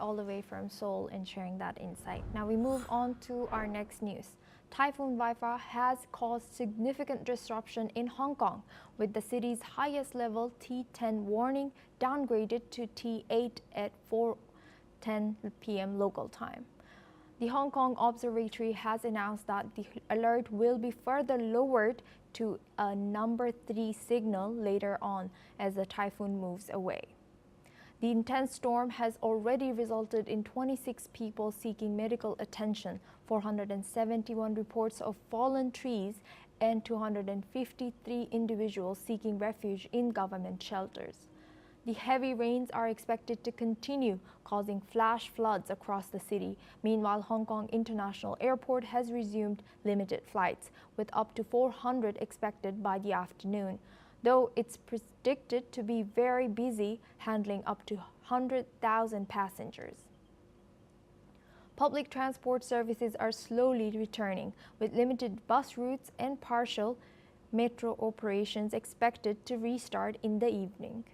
all the way from Seoul and sharing that insight. Now we move on to our next news. Typhoon Wipha has caused significant disruption in Hong Kong, with the city's highest level T10 warning downgraded to T8 at 4:10 p.m. local time. The Hong Kong Observatory has announced that the alert will be further lowered to a number 3 signal later on as the typhoon moves away. The intense storm has already resulted in 26 people seeking medical attention, 471 reports of fallen trees, and 253 individuals seeking refuge in government shelters. The heavy rains are expected to continue, causing flash floods across the city. Meanwhile, Hong Kong International Airport has resumed limited flights, with up to 400 expected by the afternoon, though it's predicted to be very busy, handling up to 100,000 passengers. Public transport services are slowly returning, with limited bus routes and partial metro operations expected to restart in the evening.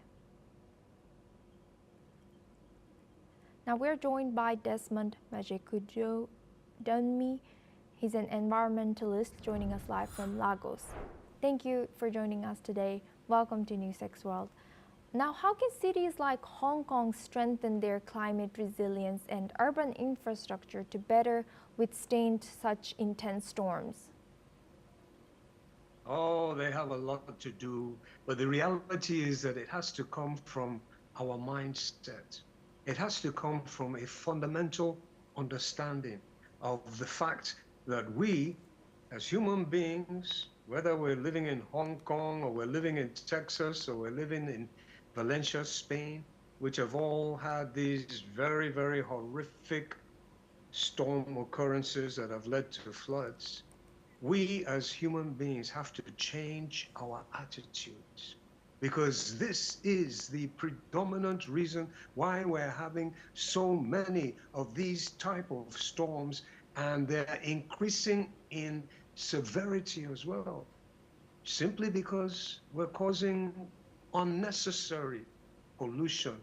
Now we're joined by Desmond Majekujo-Dunmi. He's an environmentalist joining us live from Lagos. Thank you for joining us today. Welcome to NewsX World. Now, how can cities like Hong Kong strengthen their climate resilience and urban infrastructure to better withstand such intense storms? Oh, they have a lot to do, but the reality is that it has to come from our mindset. It has to come from a fundamental understanding of the fact that we, as human beings, whether we're living in Hong Kong or we're living in Texas or we're living in Valencia, Spain, which have all had these very, very horrific storm occurrences that have led to floods, we as human beings have to change our attitudes, because this is the predominant reason why we're having so many of these type of storms, and they're increasing in severity as well, simply because we're causing unnecessary pollution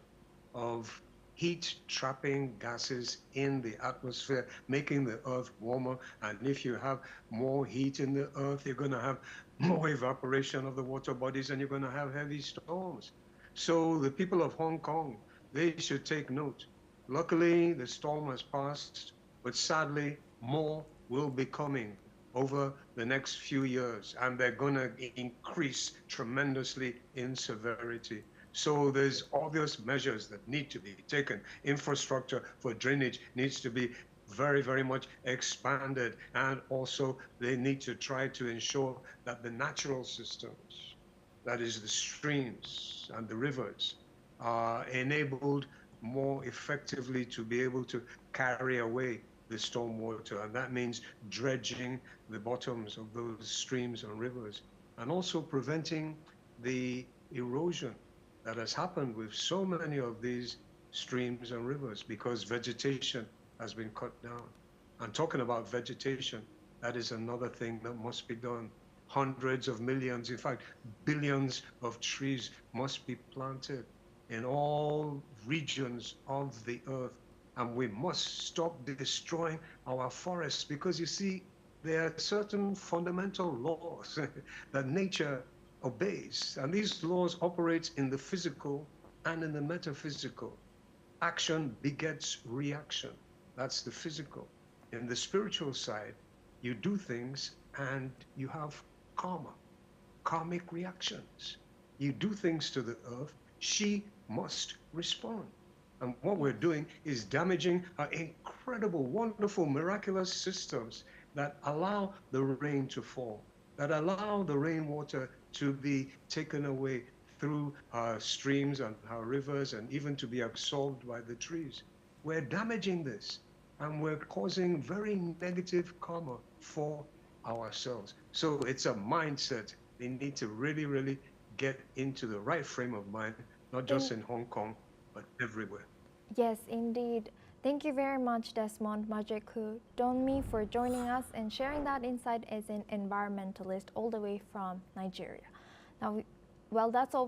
of heat-trapping gases in the atmosphere, making the earth warmer. And if you have more heat in the earth, you're going to have more evaporation of the water bodies, and you're going to have heavy storms. So the people of Hong Kong, they should take note. Luckily, the storm has passed, but sadly, more will be coming over the next few years, and they're going to increase tremendously in severity. So there's obvious measures that need to be taken. Infrastructure for drainage needs to be very, very much expanded, and also they need to try to ensure that the natural systems, that is the streams and the rivers, are enabled more effectively to be able to carry away the storm water, and that means dredging the bottoms of those streams and rivers, and also preventing the erosion that has happened with so many of these streams and rivers because vegetation has been cut down. And talking about vegetation, that is another thing that must be done. Hundreds of millions, in fact, billions of trees must be planted in all regions of the earth. And we must stop destroying our forests, because you see, there are certain fundamental laws that nature obeys. And these laws operate in the physical and in the metaphysical. Action begets reaction. That's the physical. In the spiritual side, you do things and you have karma, karmic reactions. You do things to the earth, she must respond. And what we're doing is damaging our incredible, wonderful, miraculous systems that allow the rain to fall, that allow the rainwater to be taken away through our streams and our rivers, and even to be absorbed by the trees. We're damaging this, and we're causing very negative karma for ourselves. So it's a mindset. They need to really, really get into the right frame of mind, not just in Hong Kong, but everywhere. Yes, indeed. Thank you very much, Desmond Majekujo-Dunmi, for joining us and sharing that insight as an environmentalist all the way from Nigeria. Now, well, that's all.